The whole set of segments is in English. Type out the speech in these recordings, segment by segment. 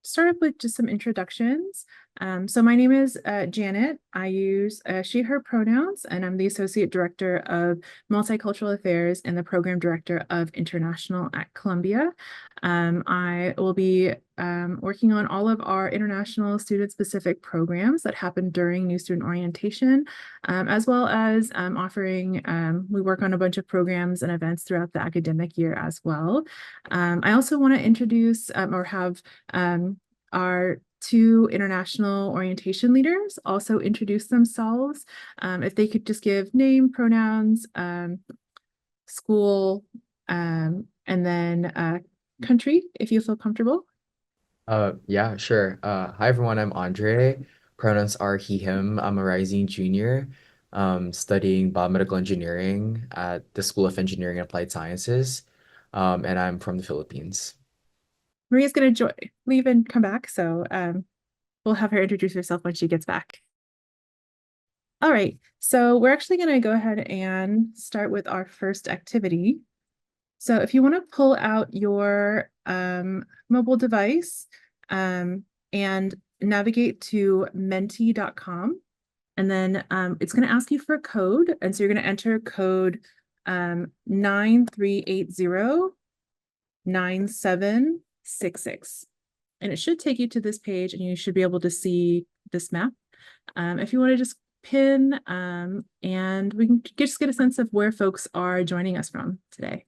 start off with just some introductions. So my name is Janet. I use she, her pronouns, and I'm the Associate Director of Multicultural Affairs and the Program Director of International at Columbia. I will be working on all of our international student-specific programs that happen during New Student Orientation, as well as offering, we work on a bunch of programs and events throughout the academic year as well. I also want to introduce or have our two international orientation leaders also introduce themselves. If they could just give name, pronouns, school, and then country, if you feel comfortable. Yeah, sure. Hi everyone, I'm Andre. Pronouns are he, him. I'm a rising junior, studying biomedical engineering at the School of Engineering and Applied Sciences. And I'm from the Philippines. Maria's going to leave and come back, so we'll have her introduce herself when she gets back. All right, so we're actually going to go ahead and start with our first activity. So if you want to pull out your mobile device and navigate to menti.com, and then it's going to ask you for a code. And so you're going to enter code 93809766. And it should take you to this page and you should be able to see this map. If you want to just pin and we can just get a sense of where folks are joining us from today.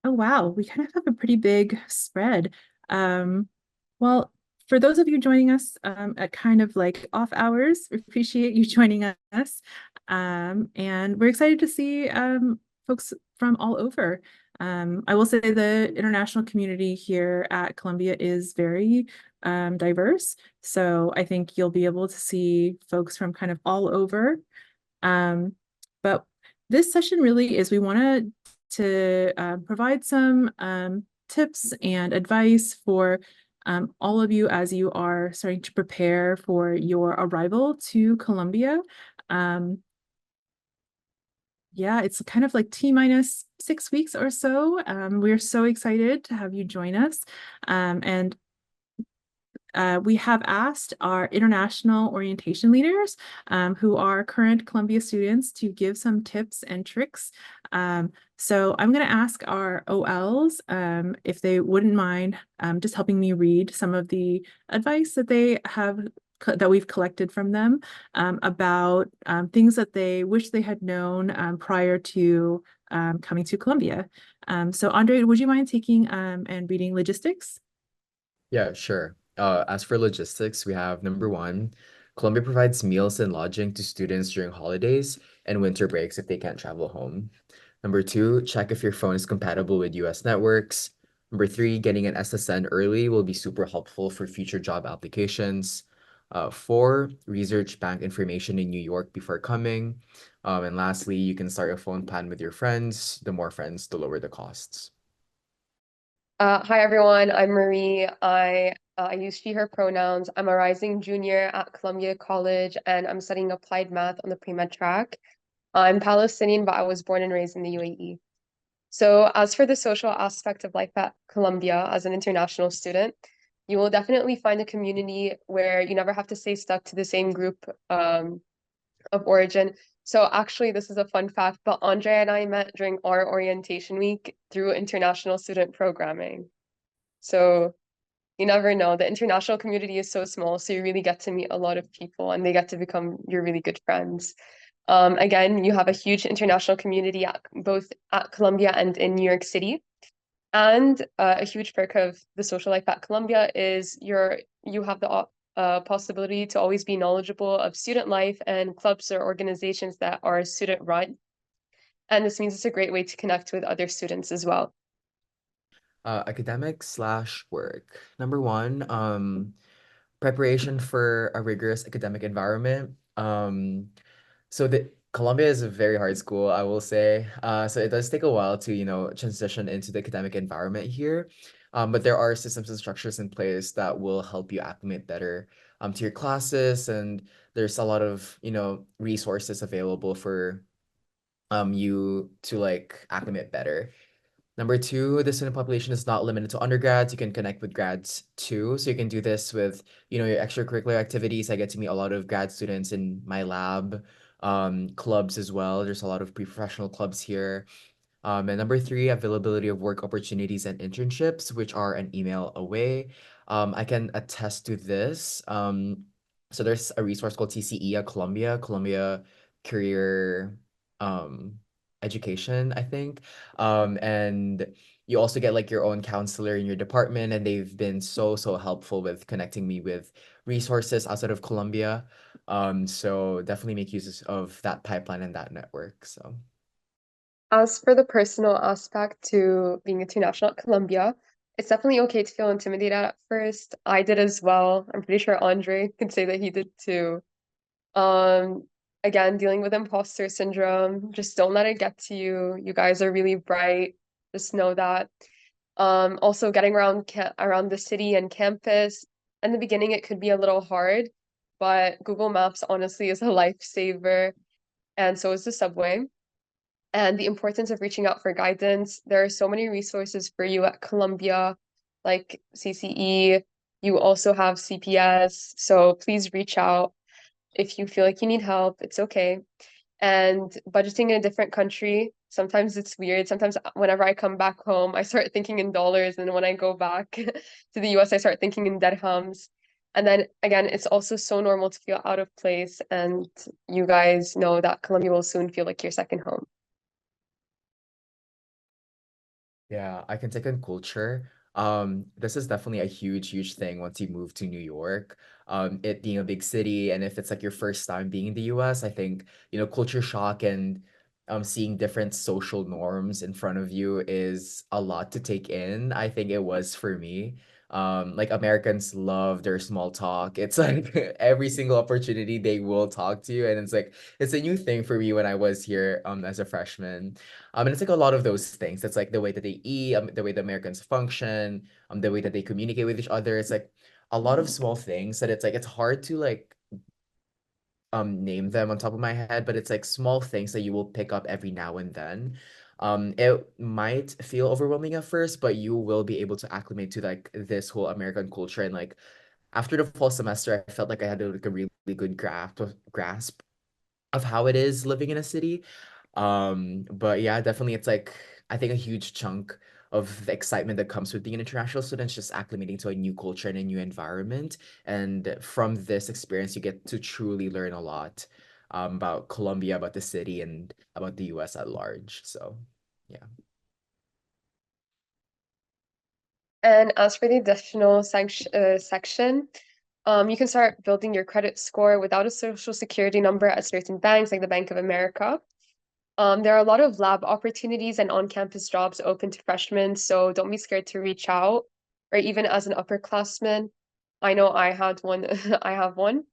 Oh, wow. We kind of have a pretty big spread. Well, for those of you joining us at kind of like off hours, we appreciate you joining us. And we're excited to see folks from all over. I will say the international community here at Columbia is very diverse. So I think you'll be able to see folks from kind of all over. But this session really is we want to provide some tips and advice for all of you as you are starting to prepare for your arrival to Columbia. Yeah, it's kind of like T-minus 6 weeks or so. We're so excited to have you join us. And we have asked our international orientation leaders who are current Columbia students to give some tips and tricks. So I'm going to ask our OLs if they wouldn't mind just helping me read some of the advice that they have that we've collected from them about things that they wish they had known prior to coming to Columbia. So Andre, would you mind taking and reading logistics? Yeah, sure. As for logistics, we have number one, Columbia provides meals and lodging to students during holidays and winter breaks if they can't travel home. Number two, check if your phone is compatible with US networks. Number three, getting an SSN early will be super helpful for future job applications. Four, research bank information in New York before coming. And lastly, you can start a phone plan with your friends. The more friends, the lower the costs. Hi everyone, I'm Marie. I use she, her pronouns. I'm a rising junior at Columbia College and I'm studying applied math on the pre-med track. I'm Palestinian, but I was born and raised in the UAE. So as for the social aspect of life at Columbia as an international student, you will definitely find a community where you never have to stay stuck to the same group of origin. So actually, this is a fun fact, but Andre and I met during our orientation week through international student programming. So you never know. The international community is so small, so you really get to meet a lot of people and they get to become your really good friends. Again, you have a huge international community at both at Columbia and in New York City. And a huge perk of the social life at Columbia is you have the possibility to always be knowledgeable of student life and clubs or organizations that are student run. And this means it's a great way to connect with other students as well. Academic slash work. Number one, preparation for a rigorous academic environment. So the Columbia is a very hard school, I will say. So it does take a while to, transition into the academic environment here. But there are systems and structures in place that will help you acclimate better to your classes, and there's a lot of, resources available for you to like acclimate better. Number two, the student population is not limited to undergrads. You can connect with grads too. So you can do this with, your extracurricular activities. I get to meet a lot of grad students in my lab, clubs as well. There's a lot of pre-professional clubs here. And number three, availability of work opportunities and internships, which are an email away. I can attest to this. So there's a resource called TCE at Columbia Career um, Education, I think. And you also get like your own counselor in your department, and they've been so helpful with connecting me with resources outside of Columbia. So definitely make use of that pipeline and that network. So. As for the personal aspect to being international at Columbia, it's definitely okay to feel intimidated at first. I did as well. I'm pretty sure Andre could say that he did too. Um, Again, dealing with imposter syndrome, just don't let it get to you. You guys are really bright. Just know that. Also getting around the city and campus. In the beginning, it could be a little hard, but Google Maps honestly is a lifesaver, and so is the subway. And the importance of reaching out for guidance. There are so many resources for you at Columbia, like CCE. You also have CPS, so please reach out if you feel like you need help. It's okay. And budgeting in a different country, sometimes it's weird. Sometimes whenever I come back home, I start thinking in dollars, and when I go back to the US, I start thinking in dirhams. And then again, it's also so normal to feel out of place, and you guys know that Colombia will soon feel like your second home. Yeah, I can take on culture. This is definitely a huge thing once you move to New York. It being a big city, and if it's like your first time being in the US, I think, culture shock and seeing different social norms in front of you is a lot to take in. I think it was for me. Like Americans love their small talk. It's like every single opportunity they will talk to you, and it's a new thing for me when I was here as a freshman. And it's like a lot of those things. It's like the way that they eat, the way the Americans function, the way that they communicate with each other. It's like a lot of small things that it's like it's hard to like name them on top of my head, but it's like small things that you will pick up every now and then. It might feel overwhelming at first, but you will be able to acclimate to like this whole American culture. And like after the fall semester, I felt like I had like a really good grasp of how it is living in a city. But yeah, definitely it's like I think a huge chunk of the excitement that comes with being an international student is just acclimating to a new culture and a new environment. And from this experience, you get to truly learn a lot about Colombia, about the city, and about the US at large. So yeah. And as for the additional section, you can start building your credit score without a social security number at certain banks like the Bank of America. There are a lot of lab opportunities and on-campus jobs open to freshmen, so don't be scared to reach out, or even as an upperclassman. I know I had one, I have one.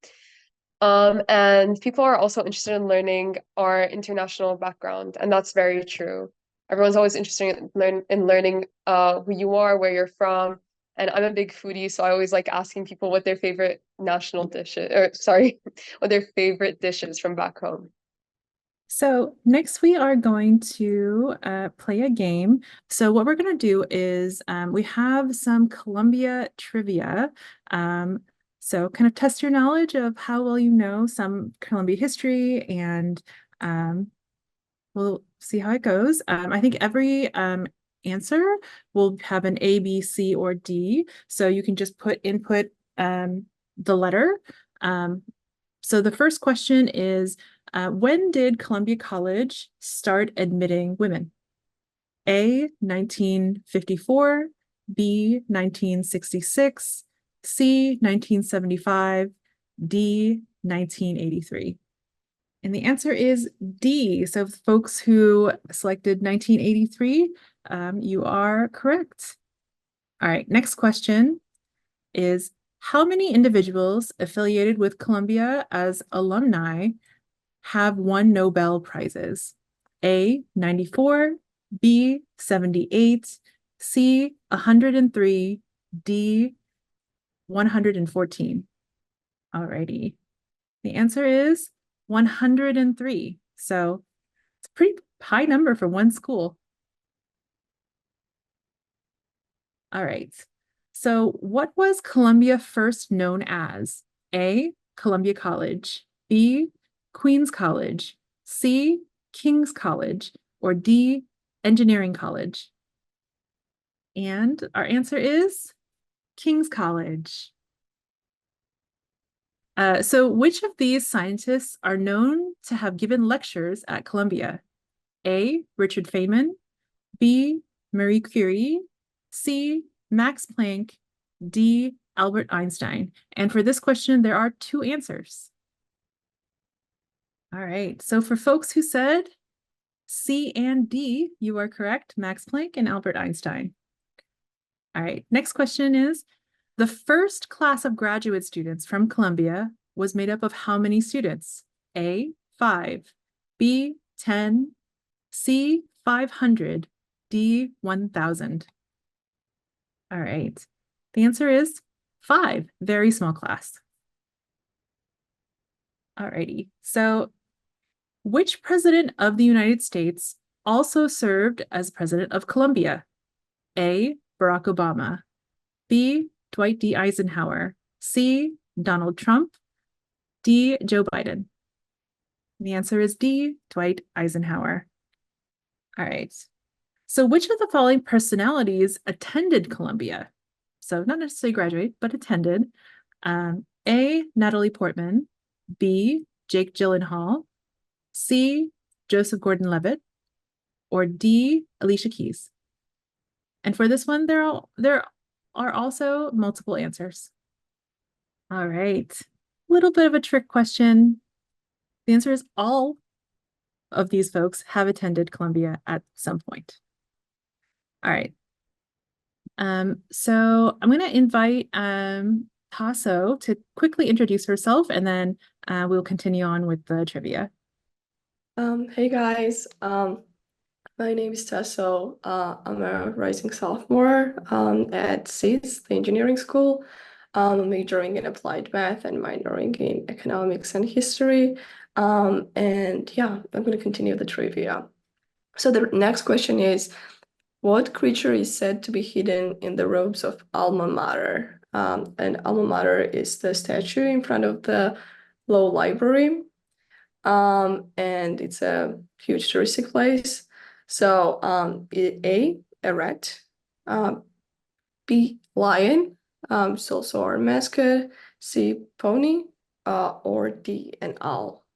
And people are also interested in learning our international background, and that's very true. Everyone's always interested in learning who you are, where you're from. And I'm a big foodie, so I always like asking people what their favorite national dishes, or sorry, what their favorite dishes from back home. So next we are going to play a game. So what we're going to do is we have some Columbia trivia. So kind of test your knowledge of how well you know some Columbia history, and we'll see how it goes. I think every answer will have an A, B, C, or D. So you can just input the letter. So the first question is, when did Columbia College start admitting women? A, 1954, B, 1966, C, 1975, D, 1983. And the answer is D. So folks who selected 1983, you are correct. All right, next question is, how many individuals affiliated with Columbia as alumni have won Nobel Prizes? A, 94, B, 78, C, 103, D, 114. Alrighty. The answer is 103. So it's a pretty high number for one school. All right. So what was Columbia first known as? A, Columbia College, B, Queens College, C, King's College, or D, Engineering College? And our answer is King's College. So which of these scientists are known to have given lectures at Columbia? A, Richard Feynman, B, Marie Curie, C, Max Planck, D, Albert Einstein. And for this question, there are two answers. All right, so for folks who said C and D, you are correct, Max Planck and Albert Einstein. All right, next question is, the first class of graduate students from Columbia was made up of how many students? A, 5, B, 10, C, 500, D, 1,000. All right, the answer is 5, very small class. All righty, so which president of the United States also served as president of Columbia? A, Barack Obama, B, Dwight D. Eisenhower, C, Donald Trump, D, Joe Biden. The answer is D, Dwight Eisenhower. All right. So which of the following personalities attended Columbia? So not necessarily graduate, but attended. A, Natalie Portman, B, Jake Gyllenhaal, C, Joseph Gordon-Levitt, or D, Alicia Keys. And for this one, there are also multiple answers. All right, a little bit of a trick question. The answer is all of these folks have attended Columbia at some point. All right. So I'm going to invite Tasso to quickly introduce herself, and then we'll continue on with the trivia. Hey guys, my name is Tasso. I'm a rising sophomore at CIS, the engineering school. Majoring in applied math and minoring in economics and history. And yeah, I'm going to continue the trivia. So the next question is, what creature is said to be hidden in the robes of Alma Mater? And Alma Mater is the statue in front of the Law Library. And it's a huge touristic place. So A, rat, B, lion, it's also our mascot, C, pony, or D, an owl.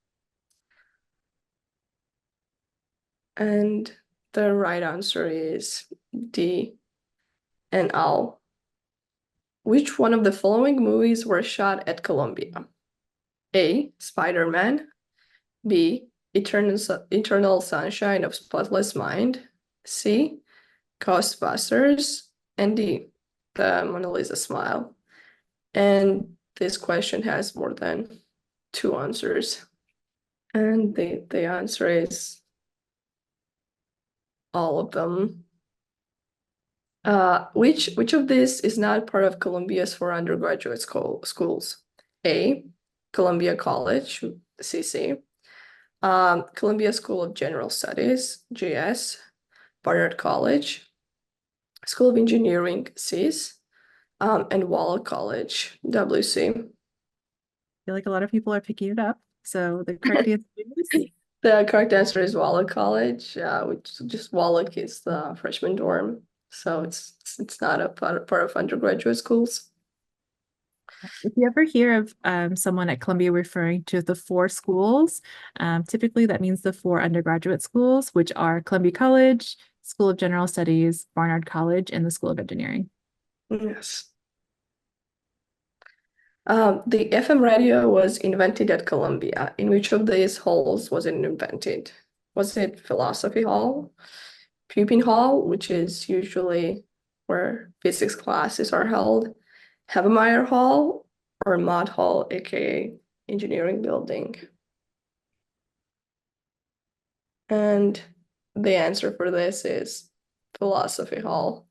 And the right answer is D, an owl. Which one of the following movies were shot at Columbia? A, Spider-Man, B, Eternal Sunshine of Spotless Mind, C, Ghostbusters, and D, the Mona Lisa Smile. And this question has more than two answers. And the answer is all of them. Which of this is not part of Columbia's 4 undergraduate schools? A, Columbia College, CC, Columbia School of General Studies, GS, Barnard College, School of Engineering, CIS, and Waller College, WC. I feel like a lot of people are picking it up. So the correct answer is The correct answer is Waller College, which just Waller is the freshman dorm. So it's not a part of undergraduate schools. If you ever hear of someone at Columbia referring to the 4 schools, typically that means the 4 undergraduate schools, which are Columbia College, School of General Studies, Barnard College, and the School of Engineering. Yes. The FM radio was invented at Columbia. In which of these halls was it invented? Was it Philosophy Hall, Pupin Hall, which is usually where physics classes are held, Havemeyer Hall, or Mott Hall, aka Engineering Building? And the answer for this is Philosophy Hall.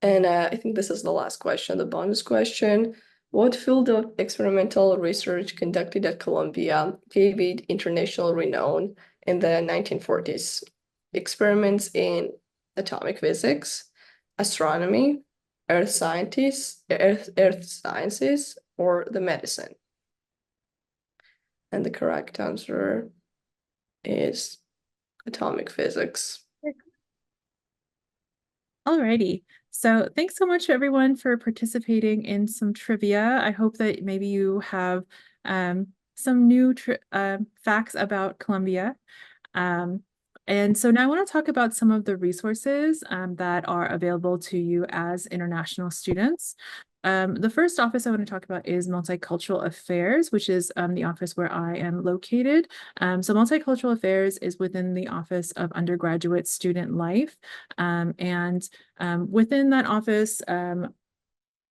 And I think this is the last question, the bonus question. What field of experimental research conducted at Columbia gave it international renown in the 1940s? experiments in atomic physics, astronomy, earth sciences, or the medicine. And the correct answer is atomic physics. Alrighty. So thanks so much everyone for participating in some trivia. I hope that maybe you have some new facts about Columbia. And so now I want to talk about some of the resources that are available to you as international students. The first office I want to talk about is Multicultural Affairs, which is the office where I am located. So Multicultural Affairs is within the Office of Undergraduate Student Life. And within that office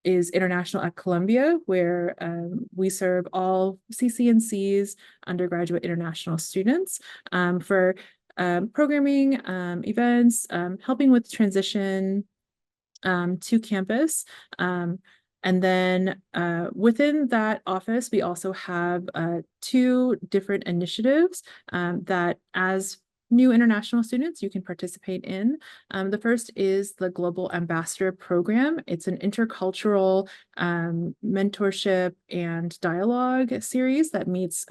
is International at Columbia, where we serve all CCNC's undergraduate international students for programming, events, helping with transition to campus. And then within that office, we also have 2 different initiatives that as new international students you can participate in. The first is the Global Ambassador Program. It's an intercultural mentorship and dialogue series that meets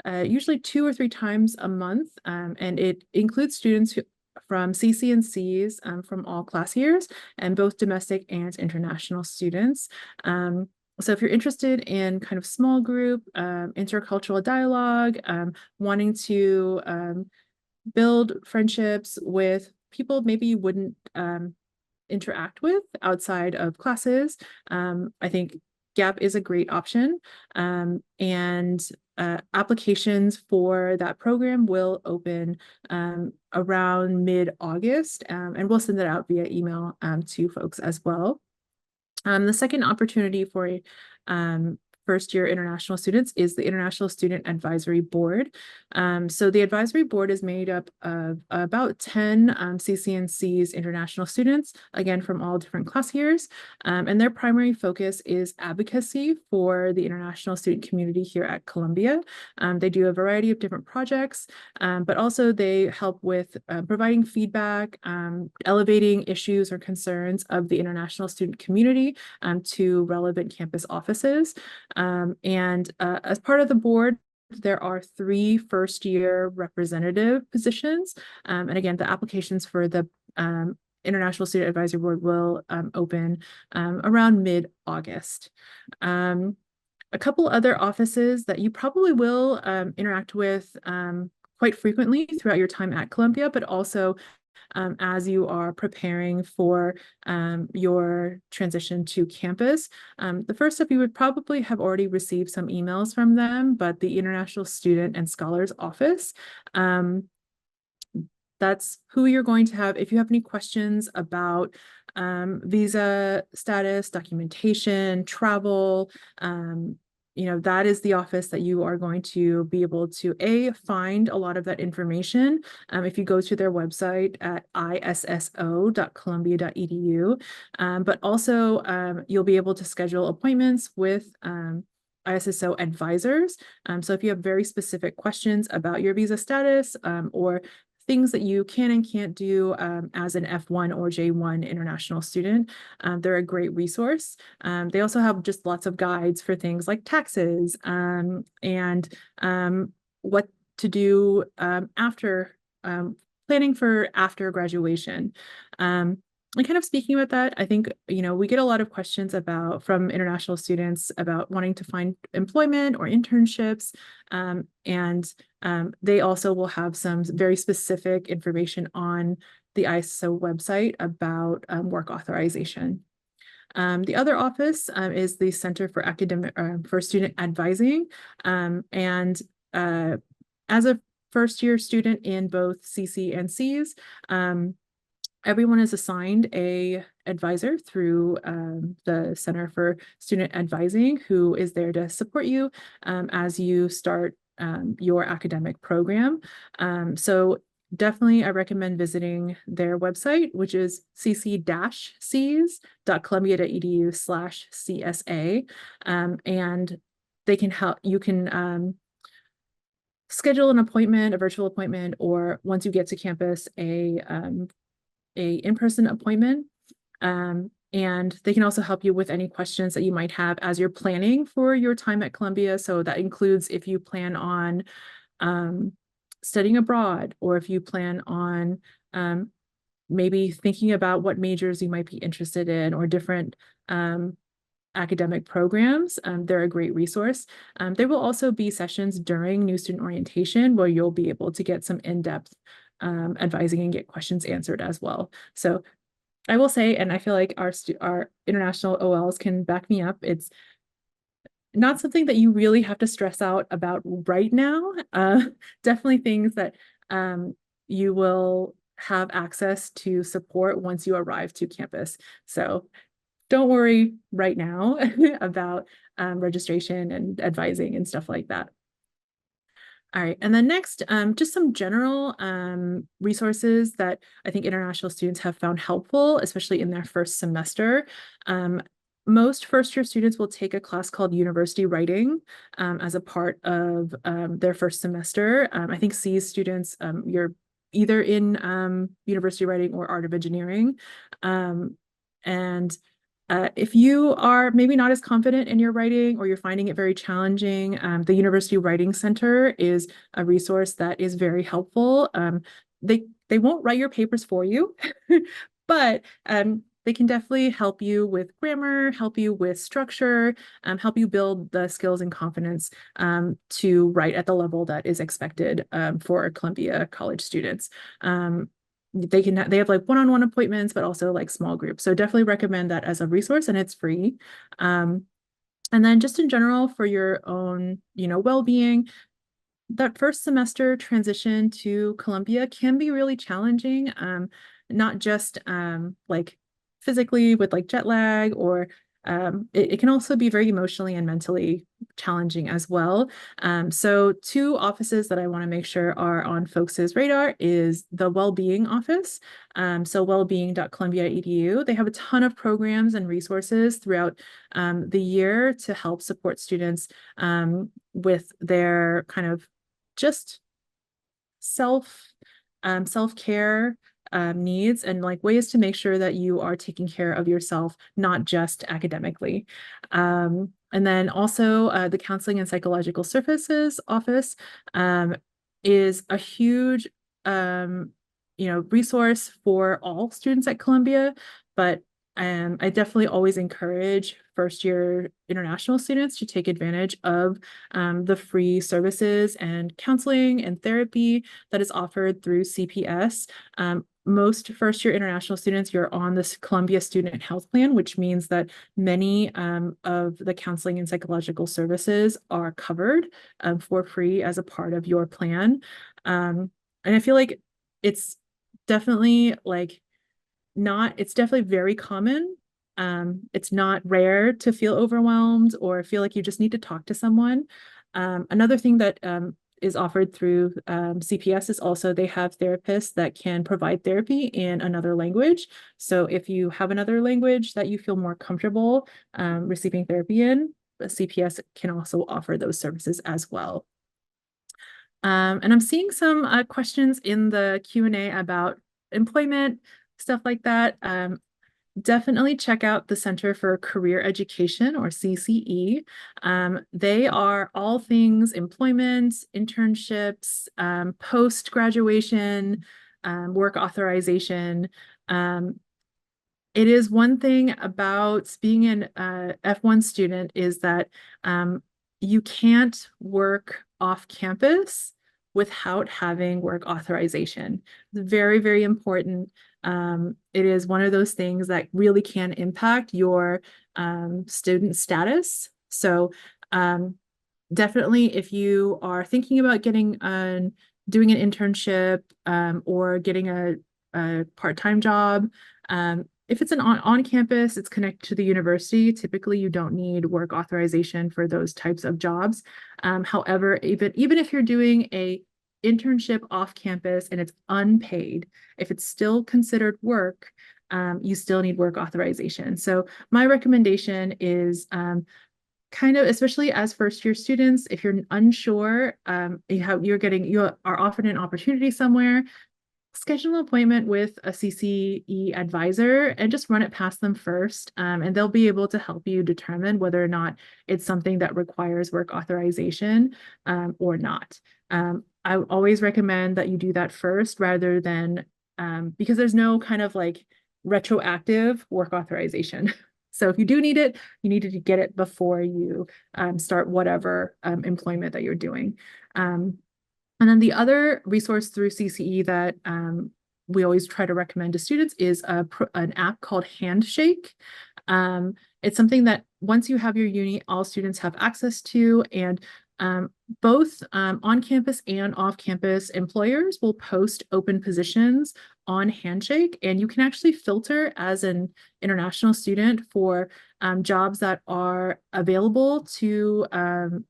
usually 2 or 3 times a month, and it includes students from CCNCs from all class years, and both domestic and international students. So if you're interested in kind of small group, intercultural dialogue, wanting to build friendships with people maybe you wouldn't interact with outside of classes, I think GAP is a great option. And applications for that program will open around mid-August, and we'll send that out via email to folks as well. The second opportunity for first-year international students is the International Student Advisory Board. So the advisory board is made up of about 10 CCNC's international students, again, from all different class years. And their primary focus is advocacy for the international student community here at Columbia. They do a variety of different projects, but also they help with providing feedback, elevating issues or concerns of the international student community to relevant campus offices. As part of the board, there are 3 first-year representative positions. And again, the applications for the International Student Advisory Board will open around mid-August. A couple other offices that you probably will interact with quite frequently throughout your time at Columbia, but also as you are preparing for your transition to campus. The first step, you would probably have already received some emails from them, but the International Student and Scholars Office, that's who you're going to have. If you have any questions about visa status, documentation, travel, that is the office that you are going to be able to find a lot of that information. If you go to their website at issa.columbia.edu, but also you'll be able to schedule appointments with ISSO advisors. So if you have very specific questions about your visa status or things that you can and can't do as an F1 or J1 international student, they're a great resource. They also have just lots of guides for things like taxes and what to do after planning for after graduation. And kind of speaking about that, I think, we get a lot of questions from international students about wanting to find employment or internships. And they also will have some very specific information on the ISO website about work authorization. The other office is the Center for for Student Advising. And as a first-year student in both CC and Cs, everyone is assigned a advisor through the Center for Student Advising, who is there to support you as you start your academic program. So definitely I recommend visiting their website, which is cc-cs.columbia.edu/CSA. And they can help, you can schedule an appointment, a virtual appointment, or once you get to campus, a in-person appointment. And they can also help you with any questions that you might have as you're planning for your time at Columbia. So that includes if you plan on studying abroad, or if you plan on maybe thinking about what majors you might be interested in, or different academic programs. They're a great resource. There will also be sessions during new student orientation where you'll be able to get some in-depth advising and get questions answered as well. So I will say, and I feel like our international OLs can back me up, it's not something that you really have to stress out about right now. Definitely things that you will have access to support once you arrive to campus. So don't worry right now about registration and advising and stuff like that. All right, and then next, just some general resources that I think international students have found helpful, especially in their first semester. Most first-year students will take a class called University Writing as a part of their first semester. I think C's students, you're either in University Writing or Art of Engineering. If you are maybe not as confident in your writing, or you're finding it very challenging, the University Writing Center is a resource that is very helpful. They won't write your papers for you, but they can definitely help you with grammar, help you with structure, help you build the skills and confidence to write at the level that is expected for Columbia College students. They have like one-on-one appointments, but also like small groups. So definitely recommend that as a resource, and it's free. And then just in general for your own, well-being, that first semester transition to Columbia can be really challenging. Not just like physically with like jet lag, or it can also be very emotionally and mentally challenging as well. So two offices that I want to make sure are on folks' radar is the Wellbeing Office. So wellbeing.columbia.edu. They have a ton of programs and resources throughout the year to help support students with their kind of just self-care needs, and like ways to make sure that you are taking care of yourself, not just academically. And then also the Counseling and Psychological Services Office is a huge resource for all students at Columbia, but I definitely always encourage first-year international students to take advantage of the free services and counseling and therapy that is offered through CPS. Most first-year international students, you're on this Columbia Student Health Plan, which means that many of the counseling and psychological services are covered for free as a part of your plan. And I feel like it's definitely it's definitely very common. It's not rare to feel overwhelmed or feel like you just need to talk to someone. Another thing that is offered through CPS is also they have therapists that can provide therapy in another language. So if you have another language that you feel more comfortable receiving therapy in, CPS can also offer those services as well. And I'm seeing some questions in the Q&A about employment, stuff like that. Definitely check out the Center for Career Education, or CCE. They are all things employment, internships, post-graduation, work authorization. It is one thing about being an F1 student is that you can't work off campus without having work authorization. It's very, very important. It is one of those things that really can impact your student status. So definitely, if you are thinking about doing an internship or getting a part-time job, if it's an on campus, it's connected to the university. Typically, you don't need work authorization for those types of jobs. However, even if you're doing a internship off campus and it's unpaid, if it's still considered work, you still need work authorization. So my recommendation is kind of, especially as first year students, if you're unsure, you are offered an opportunity somewhere, schedule an appointment with a CCE advisor and just run it past them first. And they'll be able to help you determine whether or not it's something that requires work authorization or not. I always recommend that you do that first rather than because there's no kind of like retroactive work authorization. So if you do need it, you need to get it before you start whatever employment that you're doing. And then the other resource through CCE that we always try to recommend to students is an app called Handshake. It's something that once you have your uni, all students have access to, and both on-campus and off-campus employers will post open positions on Handshake, and you can actually filter as an international student for jobs that are available to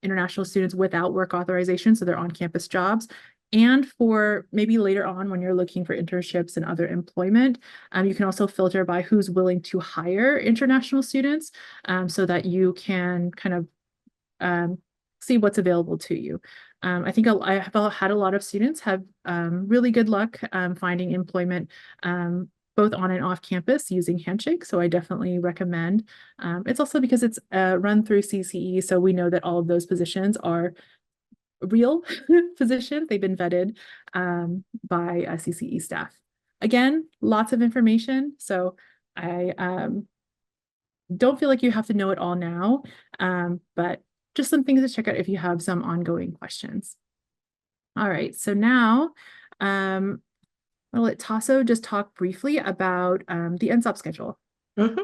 international students without work authorization, so they're on-campus jobs. And for maybe later on when you're looking for internships and other employment, you can also filter by who's willing to hire international students so that you can kind of see what's available to you. I think I have had a lot of students have really good luck finding employment both on and off campus using Handshake. So I definitely recommend. It's also because it's run through CCE. So we know that all of those positions are real positions. They've been vetted by CCE staff. Again, lots of information. So I don't feel like you have to know it all now, but just some things to check out if you have some ongoing questions. All right, so now I'll let Tasso just talk briefly about the NSOP schedule. This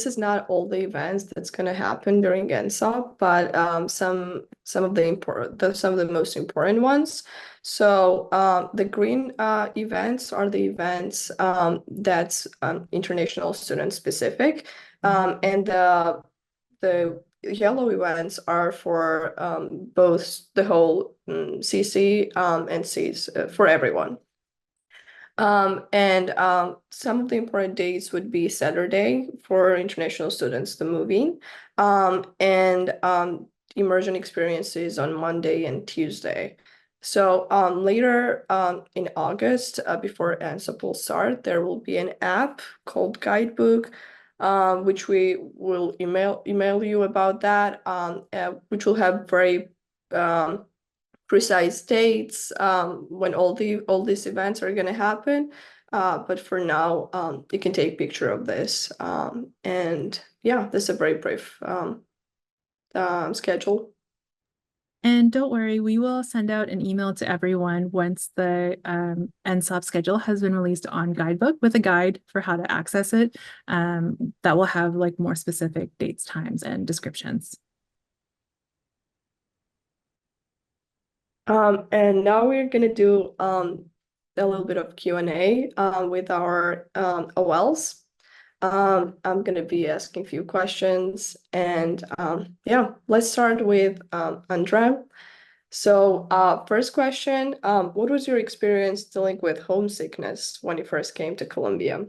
is not all the events that's gonna happen during NSOP, but some of the most important ones. So the green events are the events that's international student specific, and the yellow events are for both the whole CC and Cs for everyone. Some of the important dates would be Saturday for international students to move in, and immersion experiences on Monday and Tuesday. So later in August, before NSOP will start, there will be an app called Guidebook, which we will email you about that, which will have very precise dates when all these events are going to happen, but for now you can take a picture of this, and yeah, this is a very brief schedule. And don't worry, we will send out an email to everyone once the NSOP schedule has been released on Guidebook with a guide for how to access it, that will have like more specific dates, times, and descriptions. And now we're gonna do a little bit of Q&A with our OLs. I'm gonna be asking a few questions, and yeah, let's start with Andrea. So first question, what was your experience dealing with homesickness when you first came to Colombia?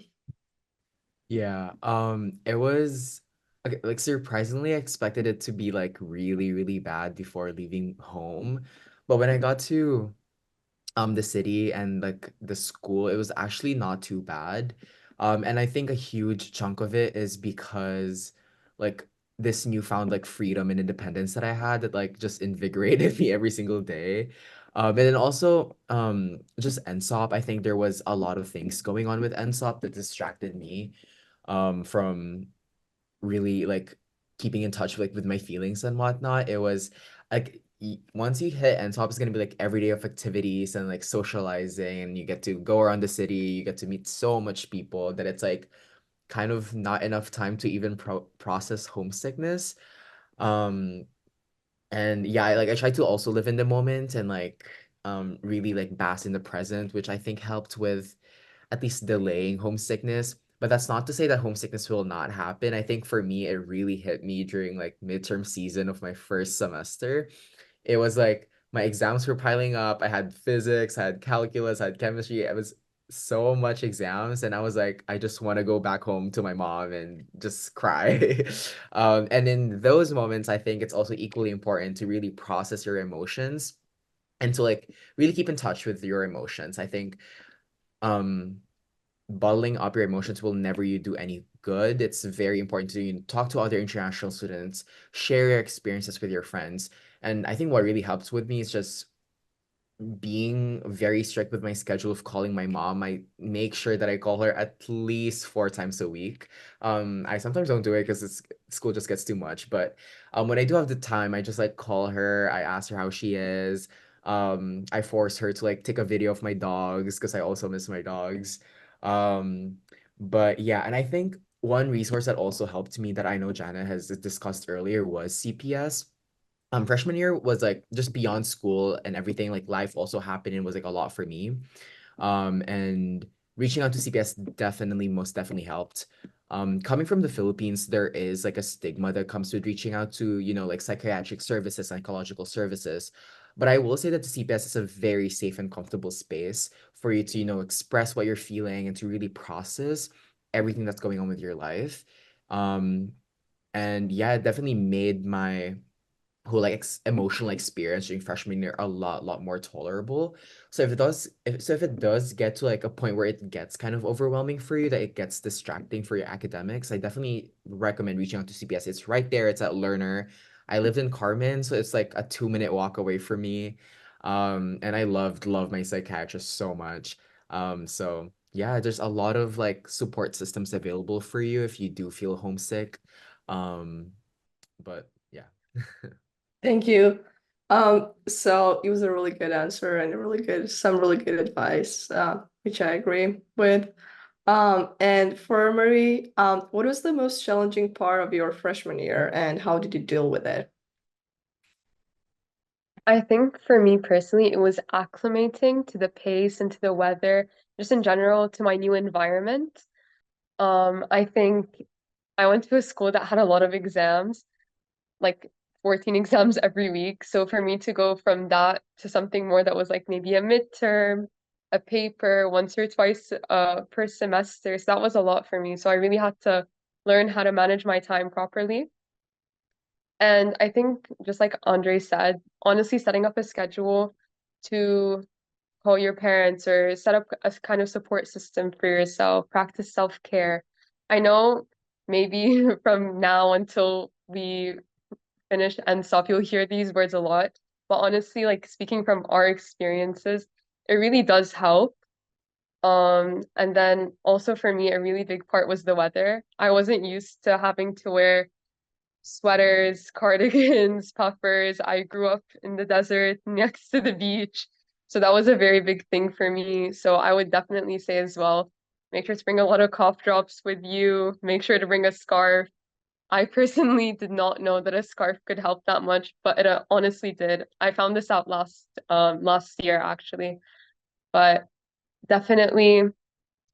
Yeah, it was okay, like surprisingly I expected it to be like really, really bad before leaving home. But when I got to the city and like the school, it was actually not too bad. And I think a huge chunk of it is because like this newfound like freedom and independence that I had that like just invigorated me every single day. And then also just NSOP, I think there was a lot of things going on with NSOP that distracted me from really like keeping in touch with my feelings and whatnot. It was like once you hit NSOP, it's gonna be like every day of activities and like socializing, and you get to go around the city, you get to meet so much people that it's like kind of not enough time to even process homesickness. Um, and yeah, I tried to also live in the moment and like really like bask in the present, which I think helped with at least delaying homesickness. But that's not to say that homesickness will not happen. I think for me, it really hit me during like midterm season of my first semester. It was like my exams were piling up. I had physics, I had calculus, I had chemistry. It was so much exams, and I was like, I just want to go back home to my mom and just cry. And in those moments, I think it's also equally important to really process your emotions and to like really keep in touch with your emotions. I think um bottling up your emotions will never you do any good. It's very important to talk to other international students, share your experiences with your friends. And I think what really helps with me is just being very strict with my schedule of calling my mom. I make sure that I call her at least 4 times a week. I sometimes don't do it because it's school just gets too much. But when I do have the time, I just like call her. I ask her how she is. I force her to like take a video of my dogs because I also miss my dogs. Um, but yeah, and I think one resource that also helped me that I know Jana has discussed earlier was CPS. Freshman year was like just beyond school and everything, like life also happened and was like a lot for me. And reaching out to CPS definitely, most definitely helped. Coming from the Philippines, there is like a stigma that comes with reaching out to, like psychiatric services, psychological services. But I will say that the CPS is a very safe and comfortable space for you to, express what you're feeling and to really process everything that's going on with your life. Um, and yeah, it definitely made my whole like emotional experience during freshman year a lot more tolerable. So if it does get to like a point where it gets kind of overwhelming for you, that it gets distracting for your academics, I definitely recommend reaching out to CPS. It's right there. It's at Learner. I lived in Carmen, so it's like a 2-minute walk away from me. And I love my psychiatrist so much. So yeah, there's a lot of like support systems available for you if you do feel homesick. Um, but yeah. Thank you. So it was a really good answer and some really good advice, which I agree with. And for Marie, what was the most challenging part of your freshman year and how did you deal with it? I think for me personally, it was acclimating to the pace and to the weather, just in general, to my new environment. I think I went to a school that had a lot of exams, like 14 exams every week. So for me to go from that to something more that was like maybe a midterm, a paper once or twice per semester, so that was a lot for me. So I really had to learn how to manage my time properly. And I think just like Andre said, honestly setting up a schedule to call your parents or set up a kind of support system for yourself, practice self-care. I know maybe from now until we finish and stop, you'll hear these words a lot. But honestly, like speaking from our experiences, it really does help. And then also for me, a really big part was the weather. I wasn't used to having to wear sweaters, cardigans, puffers. I grew up in the desert next to the beach. So that was a very big thing for me. So I would definitely say as well, make sure to bring a lot of cough drops with you. Make sure to bring a scarf. I personally did not know that a scarf could help that much, but it honestly did. I found this out last year actually. But definitely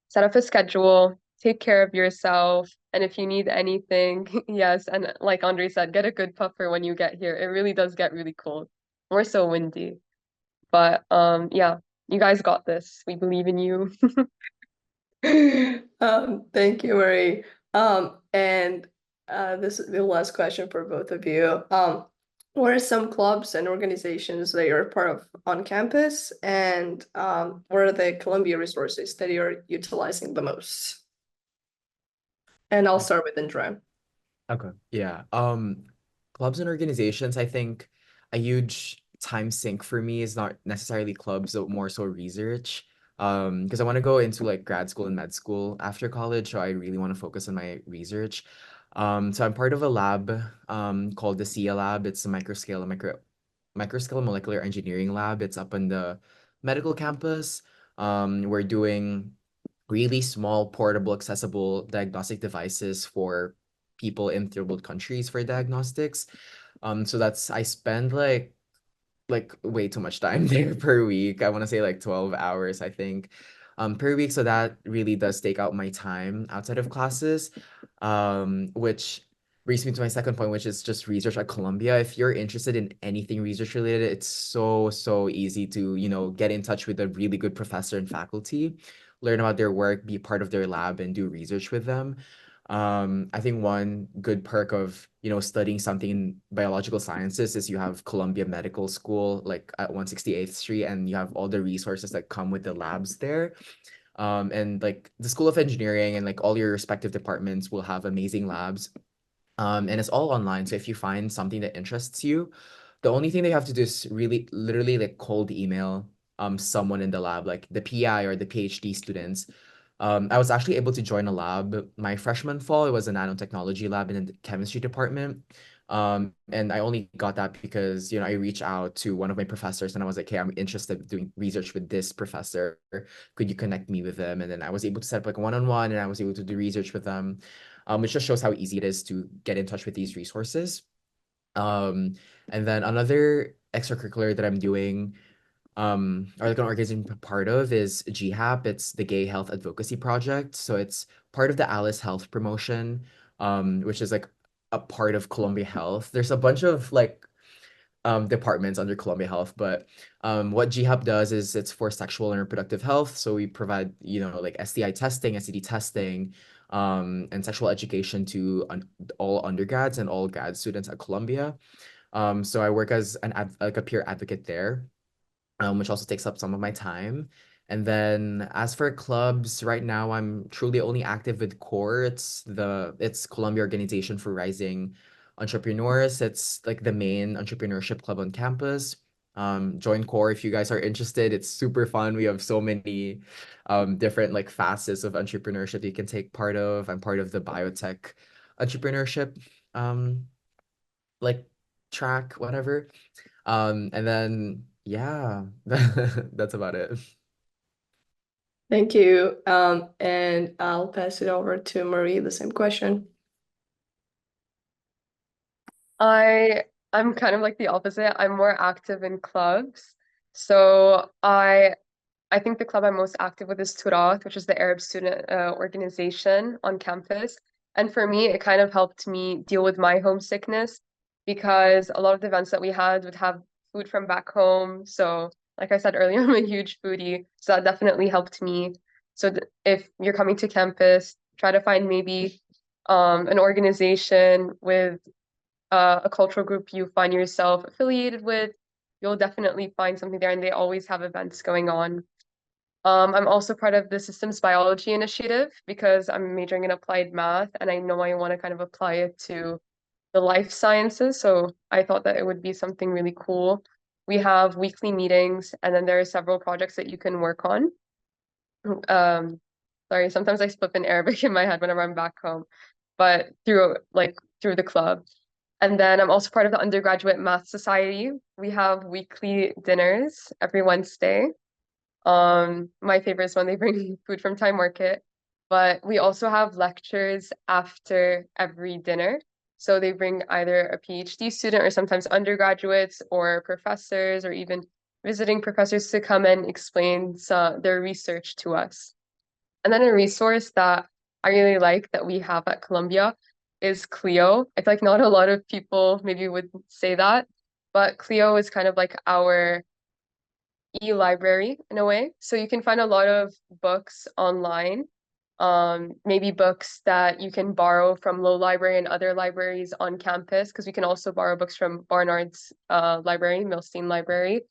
set up a schedule, take care of yourself, and if you need anything, yes, and like Andre said, get a good puffer when you get here. It really does get really cold, more so windy. But yeah, you guys got this. We believe in you. Thank you, Marie. And this is the last question for both of you. What are some clubs and organizations that you're part of on campus, and what are the Columbia resources that you're utilizing the most? And I'll start with Indra. Okay. Yeah. Clubs and organizations, I think a huge time sink for me is not necessarily clubs, but more so research. Because I want to go into like grad school and med school after college, so I really want to focus on my research. So I'm part of a lab called the SIA lab. It's a microscale molecular engineering lab. It's up on the medical campus. We're doing really small, portable, accessible diagnostic devices for people in third world countries for diagnostics. So that's I spend like way too much time there per week. I want to say like 12 hours, I think, per week. So that really does take out my time outside of classes, which brings me to my second point, which is just research at Columbia. If you're interested in anything research related, it's so easy to, get in touch with a really good professor and faculty. learn about their work, be part of their lab, and do research with them. I think one good perk of, studying something in biological sciences is you have Columbia Medical School, like at 168th Street, and you have all the resources that come with the labs there. And like the School of Engineering and like all your respective departments will have amazing labs. And it's all online. So if you find something that interests you, the only thing they have to do is really literally like cold email someone in the lab, like the PI or the PhD students. I was actually able to join a lab my freshman fall. It was a nanotechnology lab in the chemistry department. And I only got that because, I reached out to one of my professors and I was like, hey, I'm interested in doing research with this professor. Could you connect me with them? And then I was able to set up like a one-on-one and I was able to do research with them, which just shows how easy it is to get in touch with these resources. And then another extracurricular that I'm doing, or like an organization part of, is GHAP. It's the Gay Health Advocacy Project. So it's part of the Alice Health Promotion, which is like a part of Columbia Health. There's a bunch of like departments under Columbia Health, but what GHAP does is it's for sexual and reproductive health. So we provide, like STI testing, STD testing, and sexual education to all undergrads and all grad students at Columbia. So I work as like a peer advocate there, which also takes up some of my time. And then as for clubs, right now I'm truly only active with CORE. It's Columbia Organization for Rising Entrepreneurs. It's like the main entrepreneurship club on campus. Join CORE if you guys are interested. It's super fun. We have so many different like facets of entrepreneurship you can take part of. I'm part of the biotech entrepreneurship like track, whatever. And then yeah, that's about it. Thank you. And I'll pass it over to Marie, the same question. I'm kind of like the opposite. I'm more active in clubs. So I think the club I'm most active with is Turath, which is the Arab student organization on campus. And for me, it kind of helped me deal with my homesickness because a lot of the events that we had would have food from back home. So, like I said earlier, I'm a huge foodie. So that definitely helped me. So if you're coming to campus, try to find maybe an organization with a cultural group you find yourself affiliated with. You'll definitely find something there, and they always have events going on. I'm also part of the systems biology initiative because I'm majoring in applied math and I know I want to kind of apply it to the life sciences. So I thought that it would be something really cool. We have weekly meetings and then there are several projects that you can work on. Sorry, sometimes I slip in Arabic in my head whenever I'm back home, but through the club. And then I'm also part of the undergraduate math society. We have weekly dinners every Wednesday. My favorite is when they bring food from Thai market, but we also have lectures after every dinner. So they bring either a PhD student or sometimes undergraduates or professors or even visiting professors to come and explain their research to us. And then a resource that I really like that we have at Columbia is Clio. I feel like not a lot of people maybe would say that, but Clio is kind of like our e-library in a way. So you can find a lot of books online, maybe books that you can borrow from Low Library and other libraries on campus, because we can also borrow books from Barnard's library, Milstein Library.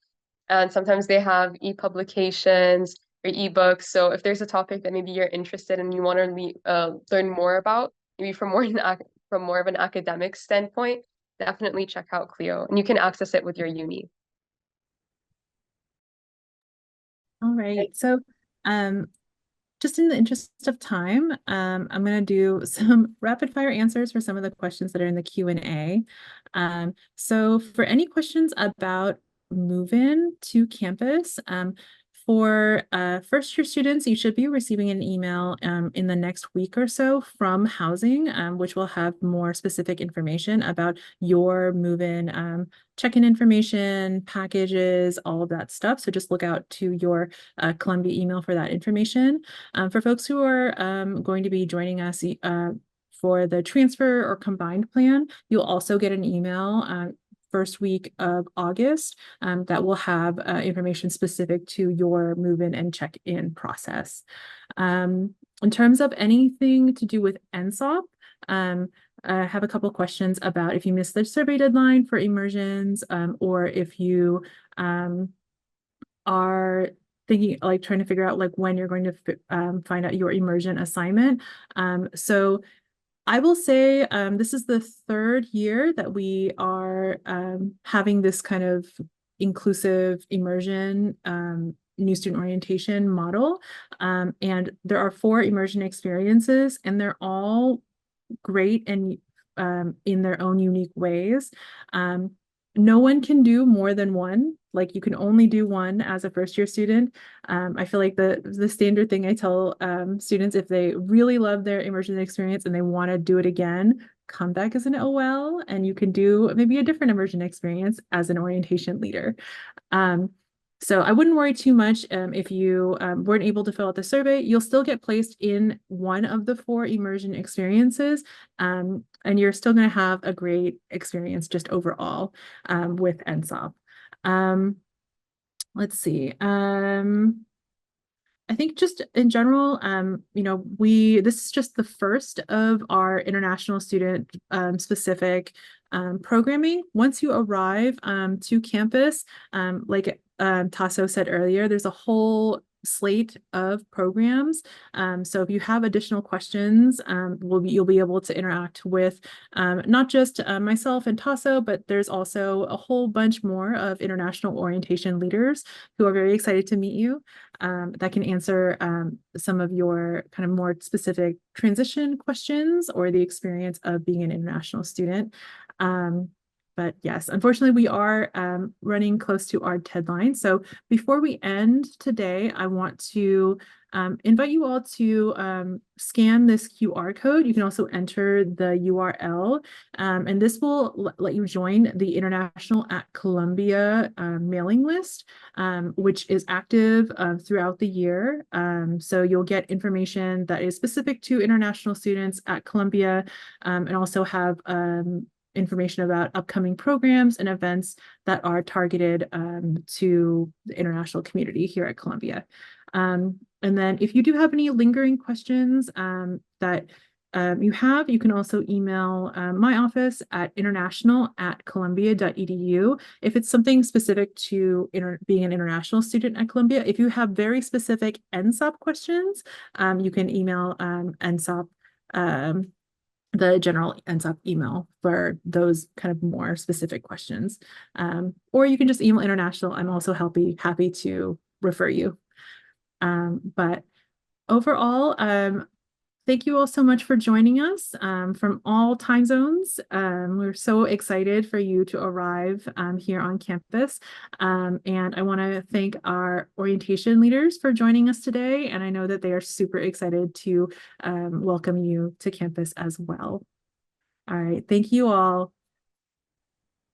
And sometimes they have e-publications or e-books. So if there's a topic that maybe you're interested in and you want to learn more about, maybe from more of an academic standpoint, definitely check out Clio. And you can access it with your uni. All right. So, just in the interest of time, I'm going to do some rapid fire answers for some of the questions that are in the Q&A. So for any questions about move-in to campus, for first-year students, you should be receiving an email in the next week or so from housing, which will have more specific information about your move-in check-in information, packages, all of that stuff. So just look out to your Columbia email for that information. For folks who are going to be joining us for the transfer or combined plan, you'll also get an email first week of August that will have information specific to your move-in and check-in process. In terms of anything to do with NSOP, I have a couple questions about if you missed the survey deadline for immersions, or if you are thinking, like trying to figure out like when you're going to find out your immersion assignment. So I will say this is the third year that we are having this kind of inclusive immersion new student orientation model. And there are 4 immersion experiences, and they're all great and in their own unique ways. No one can do more than one. Like you can only do one as a first year student. I feel like the standard thing I tell students, if they really love their immersion experience and they want to do it again, come back as an OL and you can do maybe a different immersion experience as an orientation leader. So I wouldn't worry too much if you weren't able to fill out the survey. You'll still get placed in one of the 4 immersion experiences, and you're still going to have a great experience just overall with NSOP. Let's see. I think just in general, you know, this is just the first of our international student specific programming. Once you arrive to campus, like Tasso said earlier, there's a whole slate of programs. So if you have additional questions, you'll be able to interact with not just myself and Tasso, but there's also a whole bunch more of international orientation leaders who are very excited to meet you that can answer some of your kind of more specific transition questions or the experience of being an international student. But yes, unfortunately, we are running close to our deadline. So before we end today, I want to invite you all to scan this QR code. You can also enter the URL, and this will let you join the International at Columbia mailing list, which is active throughout the year. So you'll get information that is specific to international students at Columbia, and also have information about upcoming programs and events that are targeted to the international community here at Columbia. And then if you do have any lingering questions that you have, you can also email my office at international@columbia.edu. If it's something specific to being an international student at Columbia, if you have very specific NSOP questions, you can email NSOP, the general NSOP email for those kind of more specific questions. Or you can just email international. I'm also happy to refer you. But overall, thank you all so much for joining us from all time zones. We're so excited for you to arrive here on campus. And I want to thank our orientation leaders for joining us today. And I know that they are super excited to welcome you to campus as well. All right, thank you all.